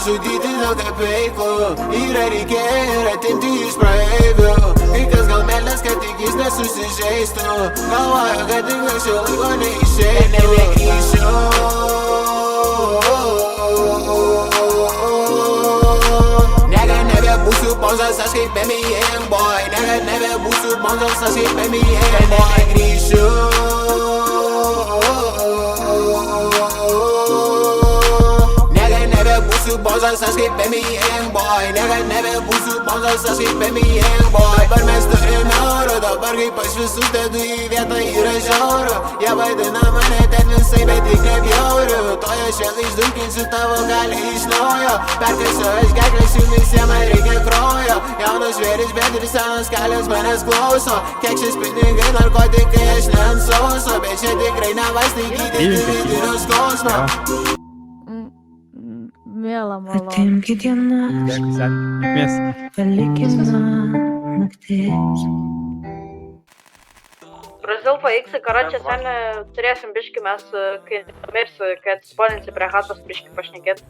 nužudyti daug kapeikų. Yra reikia ir atimti iš praeivių. Kai kas gal meilės, kad tik jis nesusižeistų. Galvoju, kad tik anksčiau laiko neišeitų. Nebegrįšiu. Niekad nebebūsiu bonzas, aš kaip NBA boy. Niekad nebebūsiu bonzas, aš kaip NBA boy. Negrįšiu. Niekad nebebūsiu bonzas, aš kaip NBA boy. Niekad nebebūsiu bonzas, aš kaip NBA boy. Dabar mes turime oro, dabar kaip aš visus dedu į vietą yra žiauru. Jie vadina mane ten visai, bet tik nebjauriu. Toj aš vėl išdulkinsiu tavo gali iš naujo. Perkasiu aš gerklės, jų visiems man reikia kraujo. Jaunas žvėris, bet ir senas kelias manęs klauso. Kiek šis pinigai, narkotikai, aš ne ant sauso. Bet čia tikrai ne vaistai gydyti vidurio skausmo. Mėla malonu. Atimki dieną, palikime naktis. Brazilpa X, karačia seni, turėsim biški mes, kai mirsi, kad spolinsi prie hatos biški pašnekėt.